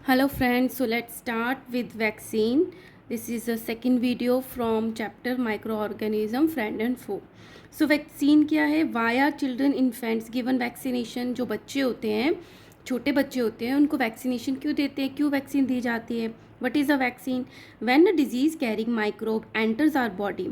Hello friends, so let's start with vaccine. This is the second video from chapter microorganism friend and foe. So vaccine क्या है? Why are children infants given vaccination? जो बच्चे होते हैं, छोटे बच्चे होते हैं, उनको वैक्सीनेशन क्यों देते हैं? क्यों वैक्सीन दी जाती है? What is a vaccine? When a disease carrying microbe enters our body,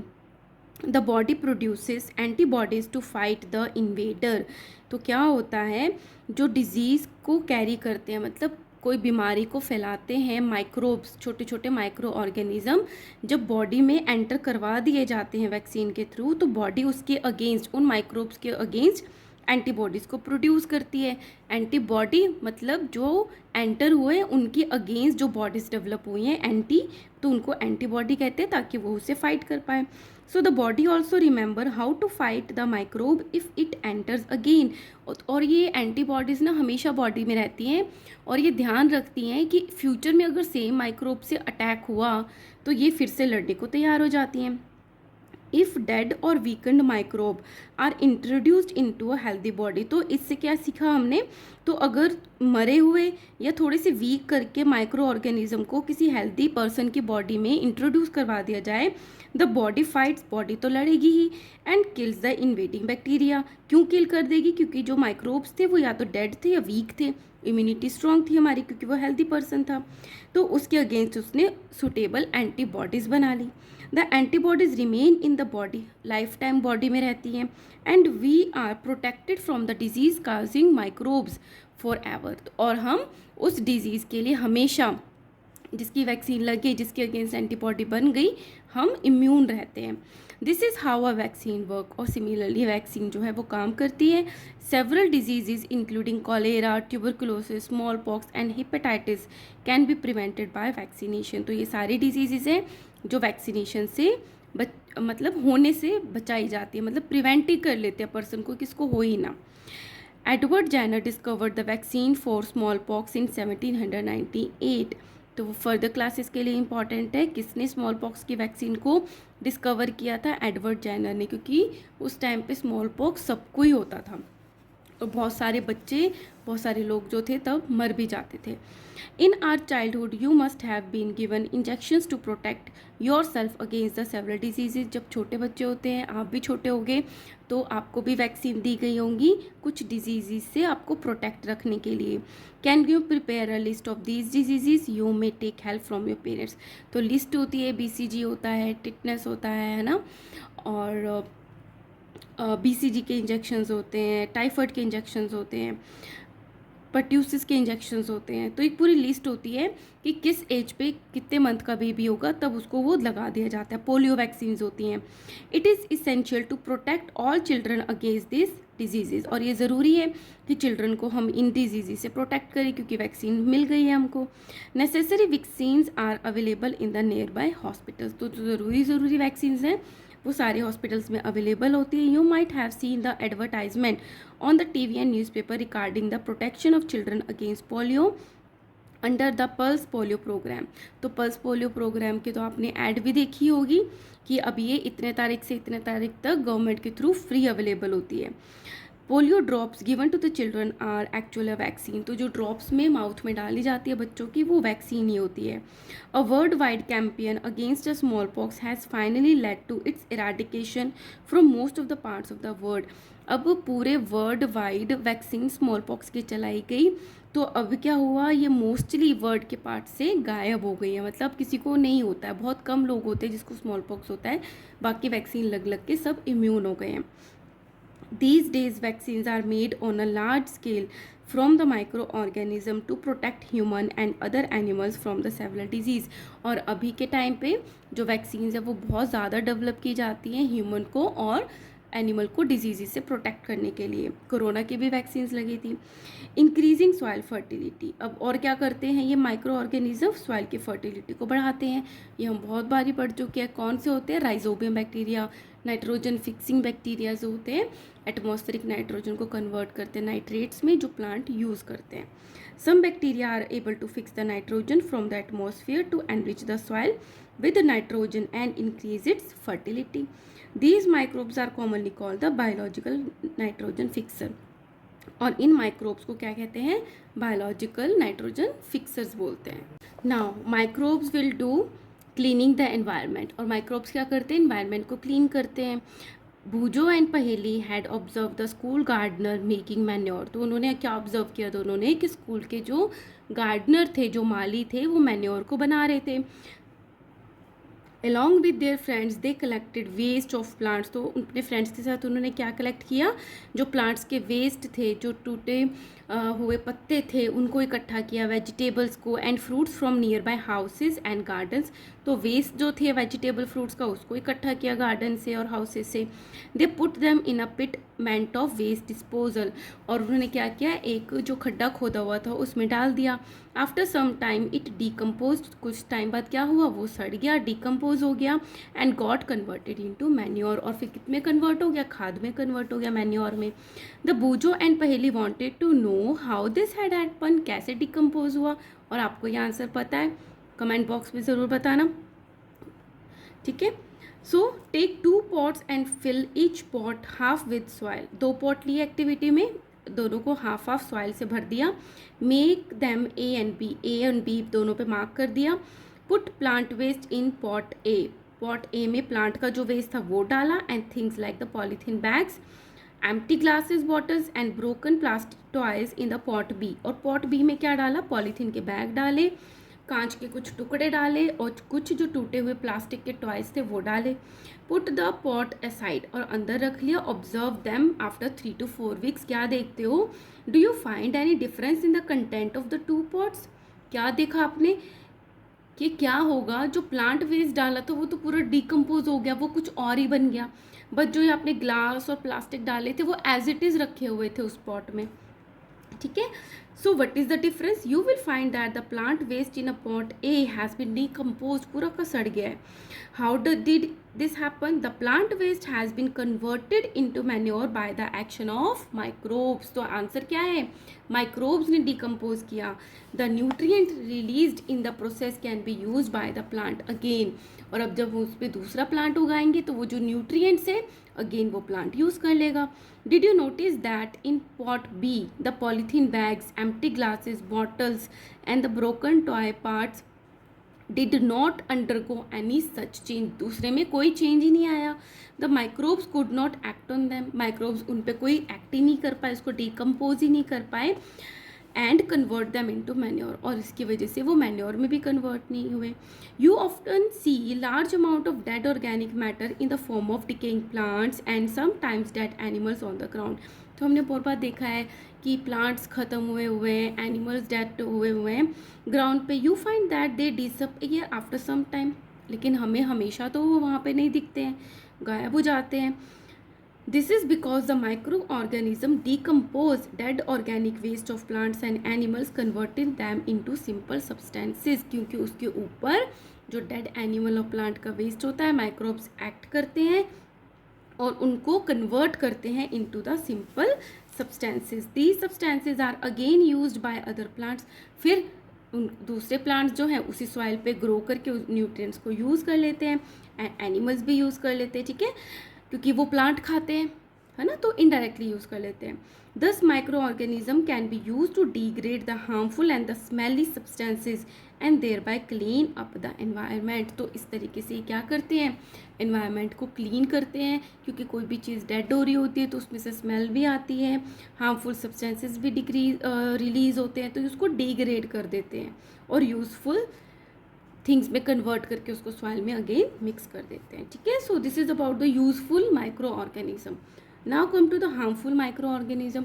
the body produces antibodies to fight the invader. तो क्या होता है, जो डिजीज़ को कैरी करते हैं, मतलब कोई बीमारी को फैलाते हैं, माइक्रोब्स, छोटे छोटे माइक्रो ऑर्गेनिज्म जब बॉडी में एंटर करवा दिए जाते हैं वैक्सीन के थ्रू, तो बॉडी उसके अगेंस्ट, उन माइक्रोब्स के अगेंस्ट एंटीबॉडीज़ को प्रोड्यूस करती है. एंटीबॉडी मतलब जो एंटर हुए उनकी अगेंस्ट जो बॉडीज़ डेवलप हुई हैं एंटी, तो उनको एंटीबॉडी कहते हैं ताकि वो उससे फाइट कर पाए. So the body also remember how to fight the microbe if it enters again. और ये एंटीबॉडीज़ ना हमेशा बॉडी में रहती हैं और ये ध्यान रखती हैं कि फ्यूचर में अगर सेम माइक्रोब से अटैक हुआ तो ये फिर से लड़ने को तैयार हो जाती हैं. If dead or weakened microbe are introduced into a healthy body. तो इससे क्या सीखा हमने, तो अगर मरे हुए या थोड़े से वीक करके माइक्रो ऑर्गेनिज्म को किसी हेल्दी पर्सन की बॉडी में इंट्रोड्यूस करवा दिया जाए, द बॉडी फाइट्स, बॉडी तो लड़ेगी ही, and kills the invading bacteria. क्यों किल कर देगी? क्योंकि जो माइक्रोब्स थे वो या तो डेड थे या वीक थे. इम्यूनिटी स्ट्रॉन्ग थी हमारी क्योंकि वो हेल्दी पर्सन था, तो उसके अगेंस्ट उसने सुटेबल एंटीबॉडीज़ बना ली. The antibodies remain in the body, life time body में रहती हैं, and we are protected from the disease causing microbes forever. और हम उस डिज़ीज़ के लिए हमेशा, जिसकी वैक्सीन लगे, जिसके अगेंस्ट एंटीबॉडी बन गई, हम इम्यून रहते हैं. This is how a vaccine work. और सिमिलरली वैक्सीन जो है वो काम करती है. Several disease including cholera, tuberculosis, small pox and hepatitis can be prevented by vaccination. तो ये सारी डिजीज़ हैं जो वैक्सीनेशन से मतलब होने से बचाई जाती है, मतलब प्रिवेंट ही कर लेते हैं पर्सन को, किसको हो ही ना. Edward Jenner discovered the vaccine for smallpox in 1798. तो वो फर्दर क्लासेस के लिए इंपॉर्टेंट है. किसने स्मॉल पॉक्स की वैक्सीन को डिस्कवर किया था? एडवर्ड जेनर ने, क्योंकि उस टाइम पे स्मॉल पॉक्स सबको ही होता था और बहुत सारे बच्चे, बहुत सारे लोग जो थे तब मर भी जाते थे. In our childhood you must have been given injections to protect yourself against the several diseases. जब छोटे बच्चे होते हैं, आप भी छोटे होंगे, तो आपको भी वैक्सीन दी गई होंगी कुछ डिजीज़ से आपको प्रोटेक्ट रखने के लिए. Can you prepare a list of these disease? You may take help from your parents. तो लिस्ट होती है, BCG होता है, टिटनेस होता है ना, और BCG के इंजेक्शंस होते हैं, टाइफाइड के इंजेक्शंस होते हैं, पर्ट्यूसिस के इंजेक्शंस होते हैं. तो एक पूरी लिस्ट होती है कि किस एज पे कितने मंथ का बेबी होगा तब उसको वो लगा दिया जाता है. पोलियो वैक्सीन्स होती हैं. It is essential to protect all children against this disease. और ये ज़रूरी है कि चिल्ड्रन को हम इन डिजीज़ से प्रोटेक्ट करें क्योंकि वैक्सीन मिल गई है हमको. Necessary vaccines are available in the nearby hospitals. तो ज़रूरी वैक्सीन्स हैं वो सारे हॉस्पिटल्स में अवेलेबल होती है. You might have seen the advertisement on the TV and newspaper regarding the protection of children against polio under the pulse polio programme. तो pulse polio programme के तो आपने ऐड भी देखी होगी कि अब ये इतने तारीख से इतने तारीख तक गवर्नमेंट के थ्रू फ्री अवेलेबल होती है. Polio drops given to the children are actual vaccine. तो जो ड्रॉप्स में माउथ में डाली जाती है बच्चों की, वो वैक्सीन ही होती है. A worldwide campaign against the smallpox has finally led to its eradication from most of the parts of the world. अब पूरे worldwide vaccine smallpox की चलाई गई, तो अब क्या हुआ, ये मोस्टली वर्ल्ड के पार्ट से गायब हो गई है. मतलब किसी को नहीं होता है, बहुत कम लोग होते हैं जिसको स्मॉल पॉक्स होता है, बाकी वैक्सीन लग लग के सब इम्यून हो गए हैं. These days, vaccines are made on a large scale from the microorganism to protect human and other animals from the several disease. और अभी के टाइम पे जो वैक्सीन्स है वो बहुत ज़्यादा डेवलप की जाती हैं ह्यूमन को और एनिमल को डिजीज़ से प्रोटेक्ट करने के लिए. कोरोना की भी वैक्सीन्स लगी थी. Increasing soil fertility. अब और क्या करते हैं ये माइक्रो ऑर्गेनिज्म? सॉइल की फर्टिलिटी को बढ़ाते हैं. ये हम बहुत बारी पढ़ चुके हैं. कौन से होते हैं? Rhizobium bacteria, nitrogen fixing bacteria जो होते हैं, एटमॉस्फेरिक नाइट्रोजन को कन्वर्ट करते हैं नाइट्रेट्स में, जो प्लांट यूज़ करते हैं. Some bacteria are able to fix the nitrogen from the atmosphere to enrich the soil with nitrogen and increase its fertility. These microbes are commonly called the biological nitrogen fixer. और इन microbes को क्या कहते हैं, biological nitrogen fixers बोलते हैं. Now microbes will do cleaning the environment, और microbes क्या करते हैं, एनवायरनमेंट को क्लीन करते हैं. Boojho and Paheli had observe the school gardener making manure, तो उन्होंने क्या ऑब्जर्व किया दोनों ने कि स्कूल के जो गार्डनर थे, जो माली थे, वो मैन्योर को बना रहे थे. Along with their friends they collected waste of plants, तो अपने फ्रेंड्स के साथ उन्होंने क्या कलेक्ट किया, जो प्लांट्स के वेस्ट थे, जो टूटे हुए पत्ते थे, उनको इकट्ठा किया, वेजिटेबल्स को and fruits from near by houses and gardens, तो वेस्ट जो थे वेजिटेबल फ्रूट्स का उसको इकट्ठा किया गार्डन से और हाउसेज से. They put them in a pit meant of waste disposal, और उन्होंने क्या किया, एक जो खड्डा खोदा हुआ था उसमें डाल दिया. After some time it decompose, कुछ टाइम बाद क्या हुआ, वो सड़ गया, डिकम्पोज हो गया and got converted into manure, और फिर कितने कन्वर्ट हो गया, खाद में कन्वर्ट हो गया, मैन्योर में. The Boojho and Paheli wanted to know how this had happen, कैसे डिकम्पोज हुआ, और आपको ये आंसर पता है, कमेंट बॉक्स में ज़रूर बताना. ठीक है. So take 2 pots and fill each pot half with soil, 2 pot लिए एक्टिविटी में, दोनों को हाफ हाफ सॉइल से भर दिया. Make them A and B दोनों पे मार्क कर दिया. Put plant waste in pot A, pot A में प्लांट का जो वेस्ट था वो डाला, and things like the polythene bags, empty glasses, bottles and broken plastic toys in the pot B, और पॉट बी में क्या डाला, पॉलीथीन के बैग डाले, कांच के कुछ टुकड़े डाले, और कुछ जो टूटे हुए प्लास्टिक के टॉयज थे वो डाले. पुट द पॉट असाइड, और अंदर रख लिया. Observe them after 3 to 4 weeks, क्या देखते हो, do you find any difference in the content of the 2 pots, क्या देखा आपने कि क्या होगा, जो प्लांट वेस्ट डाला था वो तो पूरा डिकम्पोज हो गया, वो कुछ और ही बन गया, बट जो ये आपने ग्लास और प्लास्टिक डाले थे वो एज इट इज़ रखे हुए थे उस पॉट में. ठीक है. So what is the difference, you will find that the plant waste in a pot a has been decompose, पूरा का सड़ गया है. How did this happen, the plant waste has been converted into manure by the action of microbes, तो answer क्या है, microbes ने decompose किया. The nutrient released in the process can be use by the plant again, और अब जब उस पर दूसरा प्लांट उगाएंगे तो वो जो न्यूट्रिएंट्स है अगेन वो प्लांट यूज़ कर लेगा. Did you notice that in pot B, the polythene bags, empty glasses, bottles, and the broken toy parts did not undergo any such change? दूसरे में कोई चेंज ही नहीं आया. The microbes could not act on them. Microbes उन पे कोई act ही नहीं कर पाए, उसको डिकम्पोज ही नहीं कर पाए, and convert them into manure, और इसकी वजह से वो मैन्योर में भी कन्वर्ट नहीं हुए. You often see large amount of dead organic matter in the form of decaying plants and sometimes dead animals on the ground, तो हमने बहुत बार देखा है कि प्लांट्स ख़त्म हुए हैं, एनिमल्स डेड हुए हैं ग्राउंड पे. You find that they disappear after some time, लेकिन हमें हमेशा तो वो वहाँ पे नहीं दिखते हैं, गायब हो जाते हैं. This is because the microorganism decompose dead organic waste of plants and animals, converting them into simple substances. क्योंकि उसके ऊपर जो dead animal और plant का waste होता है, microbes act करते हैं और उनको convert करते हैं into the simple substances. These substances are again used by other plants. फिर दूसरे प्लांट्स जो हैं उसी सॉइल पे ग्रो करके उस न्यूट्रिएंट्स को यूज़ कर लेते हैं, एंड एनिमल्स भी यूज़ कर लेते हैं. ठीक है, क्योंकि वो प्लांट खाते हैं, है ना, तो इनडायरेक्टली यूज़ कर लेते हैं. Thus microorganism can be use to degrade the harmful and the smelly substances and thereby clean up the environment. तो इस तरीके से क्या करते हैं, एनवायरनमेंट को क्लीन करते हैं, क्योंकि कोई भी चीज़ डेड हो रही होती है तो उसमें से स्मेल भी आती है, हार्मफुल सब्सटेंसेज भी रिलीज होते हैं, तो उसको डिग्रेड कर देते हैं और यूज़फुल थिंग्स में कन्वर्ट करके उसको सॉइल में अगेन मिक्स कर देते हैं. ठीक है. So this is about the useful microorganism. Now come to the harmful microorganism.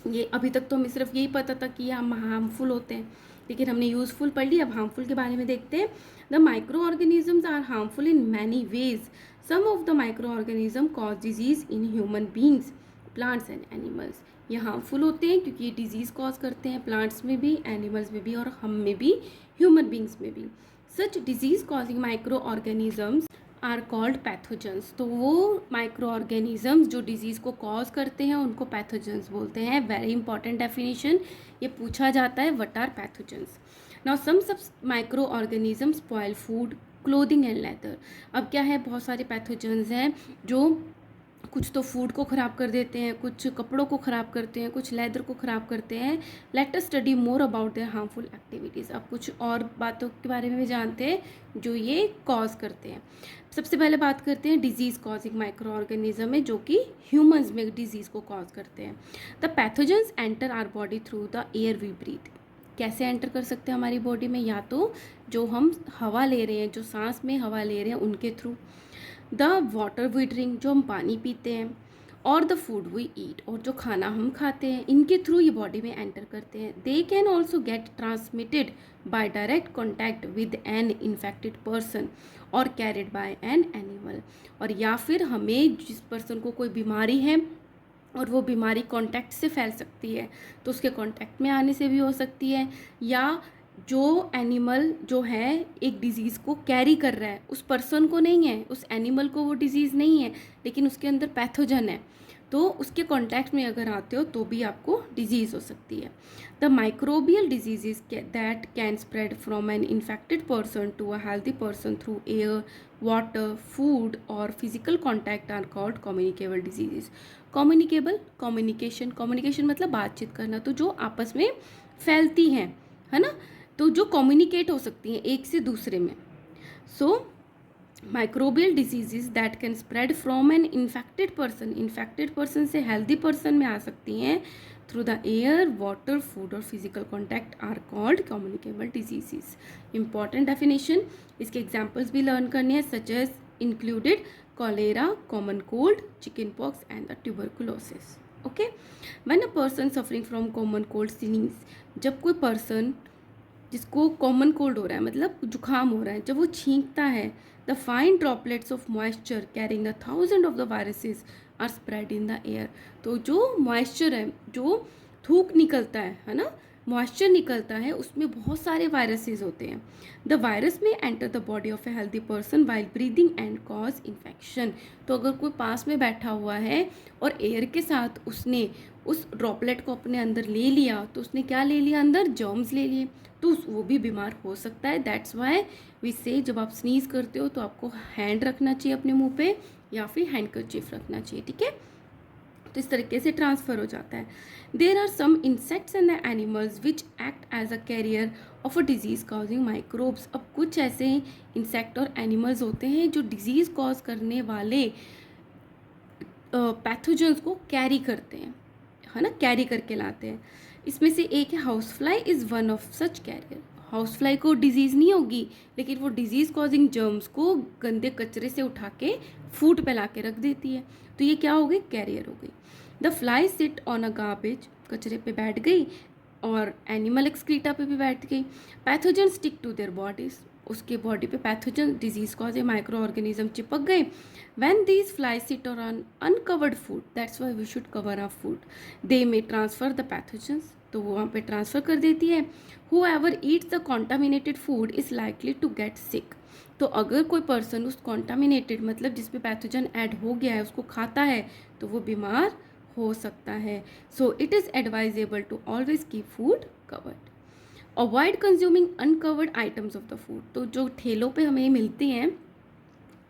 ये अभी तक तो हमें सिर्फ यही पता था कि हम हार्मफुल होते हैं, लेकिन हमने यूजफुल पढ़ लिया. अब हार्मफुल के बारे में देखते हैं. The micro organisms are harmful in many ways. Some of the microorganism cause disease in human beings, plants and animals. ये हार्मफुल होते हैं क्योंकि ये डिजीज़ कॉज करते हैं, प्लांट्स में भी, एनिमल्स में भी, और हम में भी, ह्यूमन बींग्स में भी. Such disease causing micro organisms are called pathogens. तो वो माइक्रो ऑर्गेनिजम्स जो डिजीज़ को कॉज करते हैं उनको पैथोजेंस बोलते हैं. वेरी इंपॉर्टेंट डेफिनेशन, ये पूछा जाता है, what are pathogens. Now some microorganisms spoil food, clothing and leather. अब क्या है, बहुत सारे पैथोजेंस हैं जो कुछ तो फूड को ख़राब कर देते हैं, कुछ कपड़ों को ख़राब करते हैं, कुछ लेदर को ख़राब करते हैं। Let us study more about their harmful activities. अब कुछ और बातों के बारे में भी जानते हैं जो ये कॉज करते हैं। सबसे पहले बात करते हैं डिजीज़ कॉजिंग माइक्रो ऑर्गेनिज्म में, जो कि ह्यूमंस में डिजीज़ को कॉज करते हैं। The pathogens enter our body through the air we breathe. कैसे एंटर कर सकते हैं हमारी बॉडी में? या तो जो हम हवा ले रहे हैं, जो सांस में हवा ले रहे हैं, उनके थ्रू। द वाटर वी ड्रिंक, जो हम पानी पीते हैं, और द फूड वी ईट, और जो खाना हम खाते हैं, इनके थ्रू ये बॉडी में एंटर करते हैं। They can also get transmitted by direct contact with N infected person और कैरिड बाय एन एनिमल। और या फिर हमें जिस पर्सन को कोई बीमारी है और वो बीमारी कांटेक्ट से फैल सकती है, तो उसके कांटेक्ट में आने से भी हो सकती है, या जो एनिमल जो है एक डिज़ीज़ को कैरी कर रहा है, उस पर्सन को नहीं है, उस एनिमल को वो डिज़ीज़ नहीं है, लेकिन उसके अंदर पैथोजन है, तो उसके कांटेक्ट में अगर आते हो तो भी आपको डिजीज़ हो सकती है। The microbial disease that can spread from an infected person to a healthy person through air, water, food और physical contact are called communicable disease. Communication मतलब बातचीत करना, तो जो आपस में फैलती हैं, है ना, तो जो कम्युनिकेट हो सकती हैं एक से दूसरे में। So microbial disease that can spread from an infected person से हेल्दी पर्सन में आ सकती हैं through the air, water, food और physical contact are called communicable disease. Important definition, इसके एग्जाम्पल्स भी लर्न करने हैं, such as included cholera, common cold, chickenpox and the tuberculosis. Okay, when a person suffering from common cold sneeze, जब कोई person जिसको common cold हो रहा है, मतलब जुकाम हो रहा है, जब वो छींकता है, the fine droplets of moisture carrying the thousand of the viruses are spread in the air. तो जो मॉइस्चर है, जो थूक निकलता है ना, मॉइस्चर निकलता है, उसमें बहुत सारे वायरसेस होते हैं। द वायरस में enter the body of a healthy person while breathing and cause infection. तो अगर कोई पास में बैठा हुआ है और एयर के साथ उसने उस ड्रॉपलेट को अपने अंदर ले लिया, तो उसने क्या ले लिया? अंदर जर्म्स ले लिए, तो वो भी बीमार हो सकता है। दैट्स वाई वी से जब आप स्नीज करते हो तो आपको हैंड रखना चाहिए अपने मुंह पे, या फिर हैंडकरचीफ रखना चाहिए, ठीक है। तो इस तरीके से ट्रांसफ़र हो जाता है। There are some insects and animals which act as a carrier of a disease causing microbes. अब कुछ ऐसे इंसेक्ट और एनिमल्स होते हैं जो डिजीज़ कॉज करने वाले पैथोजेंस को कैरी करते हैं, है ना, कैरी करके लाते हैं। इसमें से एक है house fly, is one of such carrier. House fly को डिजीज़ नहीं होगी, लेकिन वो डिजीज़ कॉजिंग जर्म्स को गंदे कचरे से उठा के फूड पे ला के रख देती है, तो ये क्या हो गई? कैरियर हो गई। The fly sit on a garbage, कचरे पे बैठ गई, और एनिमल एक्सक्रीटा पे भी बैठ गई। Pathogen stick to their bodies, उसके बॉडी पे pathogen disease causing microorganism चिपक गए। When these fly sit on uncovered food, that's why we should cover our food, they may transfer the pathogens, तो वो वहाँ पे ट्रांसफ़र कर देती है। Whoever eats the contaminated food is likely to get sick. तो अगर कोई पर्सन उस कॉन्टामिनेटेड, मतलब जिसमें पैथोजन ऐड हो गया है, उसको खाता है, तो वो बीमार हो सकता है। So it is advisable to always keep food covered. Avoid consuming uncovered items of the food, तो जो ठेलों पे हमें मिलते हैं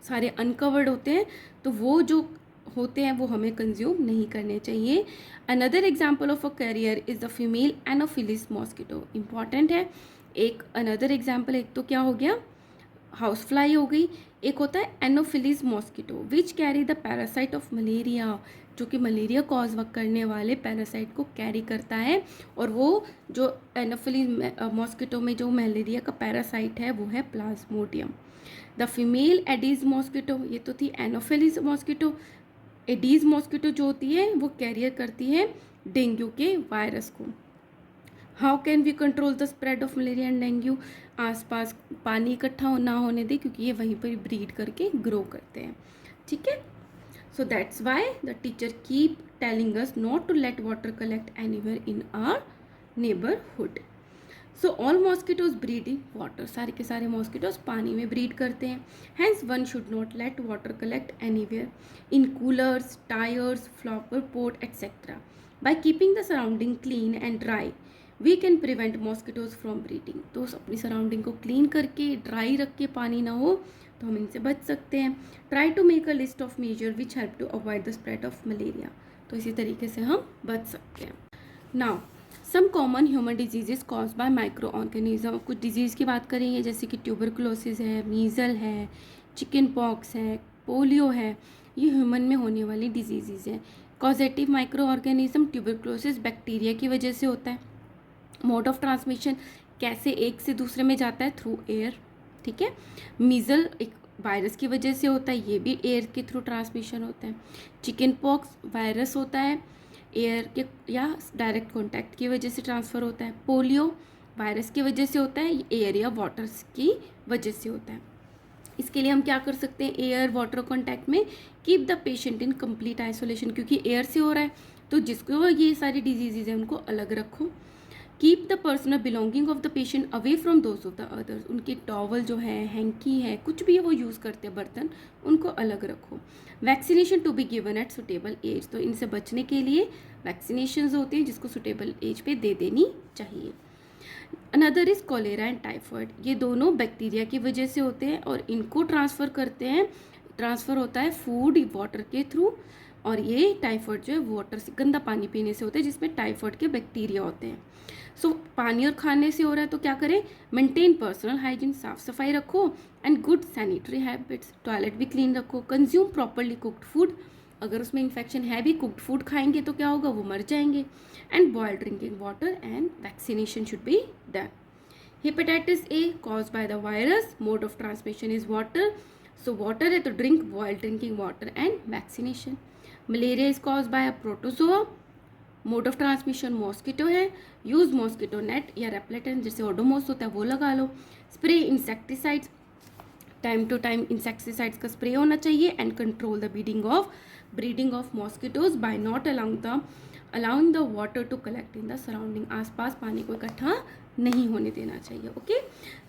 सारे अनकवर्ड होते हैं, तो वो जो होते हैं वो हमें कंज्यूम नहीं करने चाहिए। Another example of a carrier is the female Anopheles mosquito. Important है। एक अनदर एग्जाम्पल, एक तो क्या हो गया, हाउस फ्लाई हो गई, एक होता है Anopheles mosquito which carry the parasite of malaria, जो कि मलेरिया कॉज करने वाले पैरासाइट को कैरी करता है। और वो जो एनोफिलिस मॉस्किटो में जो मलेरिया का पैरासाइट है वो है Plasmodium. The female Aedes mosquito, ये तो थी एनोफिलिस मॉस्किटो। एडीज मॉस्किटो जो होती है वो कैरियर करती है डेंगू के वायरस को। How can we control the spread of malaria and dengue? आसपास पानी इकट्ठा ना होने दे, क्योंकि ये वहीं पर ब्रीड करके ग्रो करते हैं, ठीक है। So that's why the teacher keep telling us not to let water collect anywhere in our neighbourhood. So all mosquitoes breed in water, सारे के सारे मॉस्किटोज पानी में ब्रीड करते हैं। Hence one should not let water collect anywhere in coolers, tyres, flower pot etcetera. By keeping the surrounding clean and dry, we can prevent mosquitoes from breeding. तो अपनी surrounding को क्लीन करके, dry रख के, पानी ना हो, तो हम इनसे बच सकते हैं। Try to make a list of measure which help to avoid the spread of malaria. तो इसी तरीके से हम बच सकते हैं। Now some common human diseases cause by microorganism. कुछ डिजीज़ की बात करेंगे, जैसे कि ट्यूबरकुलोसिस है, मीज़ल है, चिकन पॉक्स है, पोलियो है। ये ह्यूमन में होने वाली डिजीज़ हैं। Causative micro organism, tuberculosis bacteria की वजह से होता है। मोड ऑफ ट्रांसमिशन, कैसे एक से दूसरे में जाता है, थ्रू एयर। ठीक है। मीज़ल एक वायरस की वजह से होता है, ये भी एयर के थ्रू ट्रांसमिशन होता है। चिकन पॉक्स वायरस होता है, एयर के या डायरेक्ट कॉन्टैक्ट की वजह से ट्रांसफ़र होता है। पोलियो वायरस की वजह से होता है, एयर या वाटर की वजह से होता है। इसके लिए हम क्या कर सकते हैं, एयर वाटर कॉन्टैक्ट में keep the patient in complete isolation, क्योंकि एयर से हो रहा है, तो जिसको ये सारी डिजीज़ हैं उनको अलग रखो। Keep the personal belonging of the patient away from those of the others. उनकी टॉवल जो है, हैंकी है, कुछ भी है वो यूज़ करते हैं बर्तन, उनको अलग रखो। Vaccination to be given at suitable age. तो इनसे बचने के लिए वैक्सीनेशन होती हैं जिसको सुटेबल एज पे दे देनी चाहिए। Another is cholera and typhoid. ये दोनों बैक्टीरिया की वजह से होते हैं और इनको ट्रांसफ़र करते हैं, ट्रांसफ़र होता है फूड वाटर के थ्रू। और ये टाइफॉइड जो है वाटर से, गंदा पानी पीने से होता है, जिसमें टाइफॉइड के बैक्टीरिया होते हैं। सो पानी और खाने से हो रहा है, तो क्या करें, मेंटेन पर्सनल हाइजीन, साफ सफाई रखो, and good sanitary habits, toilet भी क्लीन रखो। कंज्यूम प्रॉपरली कुक्ड फूड, अगर उसमें इन्फेक्शन है भी, कुक्ड फूड खाएंगे तो क्या होगा, वो मर जाएंगे। And boil drinking water and vaccination should be done. Hepatitis A cause by the virus, mode of transmission is water, so water है तो drink boil drinking water and vaccination. Malaria is cause by a protozoa, mode of transmission mosquito है, use mosquito net या repellent, जैसे ओडोमोस होता है वो लगा लो। Spray insecticides, time to time insecticides का स्प्रे होना चाहिए। And control the breeding of mosquitoes by not allowing the water to collect in the surrounding. आसपास पानी को इकट्ठा नहीं होने देना चाहिए। Okay,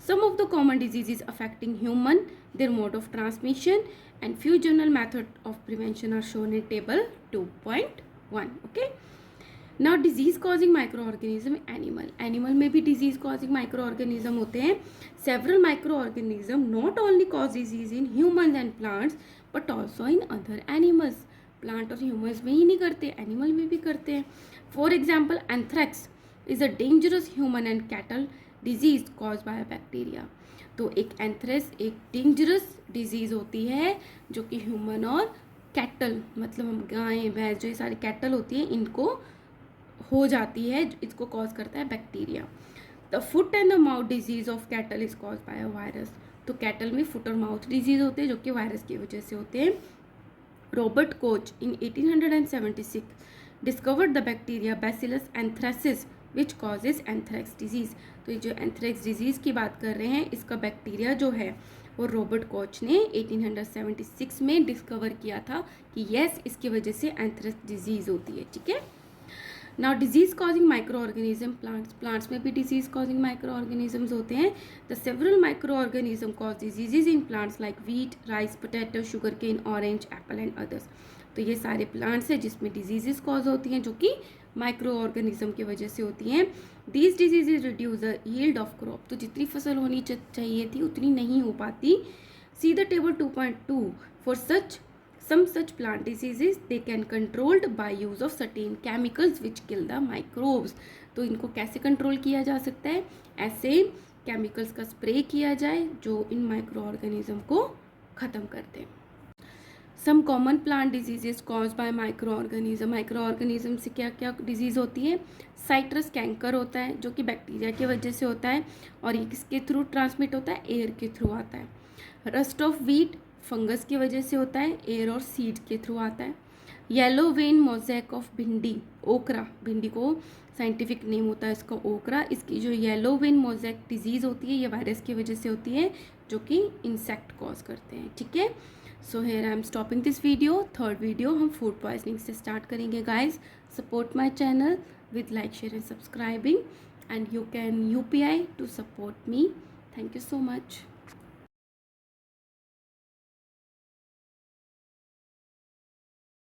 some of the common diseases affecting human, their mode of transmission and few general method of prevention are shown in table 2.1. okay, now disease causing microorganism animal में भी disease causing microorganism होते हैं। several microorganism not only cause disease in humans and plants but also in other animals। plant और humans में ही नहीं करते, animal में भी करते हैं। for example anthrax is a dangerous human and cattle disease caused by a bacteria। तो एक एंथ्रेक्स एक डेंजरस डिजीज़ होती है जो कि ह्यूमन और कैटल, मतलब हम गाय भैंस जो ये सारी कैटल होती है इनको हो जाती है, इसको कॉज करता है bacteria. The foot and the mouth disease of cattle is cause by a virus. तो कैटल में फुट और माउथ डिजीज होते हैं जो कि वायरस की वजह से होते हैं। Robert coach in 1876 discovered the bacteria bacillus anthracis which causes anthrax disease. तो ये जो एंथ्रेक्स डिजीज़ की बात कर रहे हैं, इसका बैक्टीरिया जो है वो रॉबर्ट कोच ने 1876 में डिस्कवर किया था कि येस इसकी वजह से एंथ्रेक्स डिजीज़ होती है। ठीक है। Now disease causing microorganism, plants में भी डिजीज़ कॉजिंग माइक्रो ऑर्गेनिजम्स होते हैं। The several microorganism cause diseases in plants like wheat, rice, potato, sugarcane, orange, apple and others. तो ये सारे प्लांट्स हैं जिसमें डिजीजेस कॉज होती हैं जो कि माइक्रो ऑर्गेनिज्म की वजह से होती हैं। These diseases reduce the yield of crop. तो जितनी फसल होनी चाहिए थी उतनी नहीं हो पाती। See the table 2.2 for some such plant diseases they can controlled by use of certain chemicals which kill the microbes। तो इनको कैसे कंट्रोल किया जा सकता है, ऐसे केमिकल्स का स्प्रे किया जाए जो इन माइक्रो ऑर्गेनिज्म को ख़त्म करते हैं। Some common plant diseases cause by microorganism से क्या क्या डिजीज़ होती है। साइट्रस कैंकर होता है जो कि बैक्टीरिया की वजह से होता है और ये किसके थ्रू ट्रांसमिट होता है, एयर के थ्रू आता है। रस्ट ऑफ व्हीट फंगस की वजह से होता है, एयर और सीड के थ्रू आता है। येलो वेन मोज़ेक ऑफ भिंडी, ओकरा, भिंडी को साइंटिफिक नेम होता है इसका ओकरा। इसकी जो येलो वेन मोज़ेक डिजीज़ होती है ये वायरस की वजह से होती है जो कि इंसेक्ट कॉज करते हैं। ठीक है। So here I am stopping this video. Third video हम फूड पॉइजनिंग से स्टार्ट करेंगे। Guys support my channel with like, share and subscribing and you can UPI to support me. Thank you so much.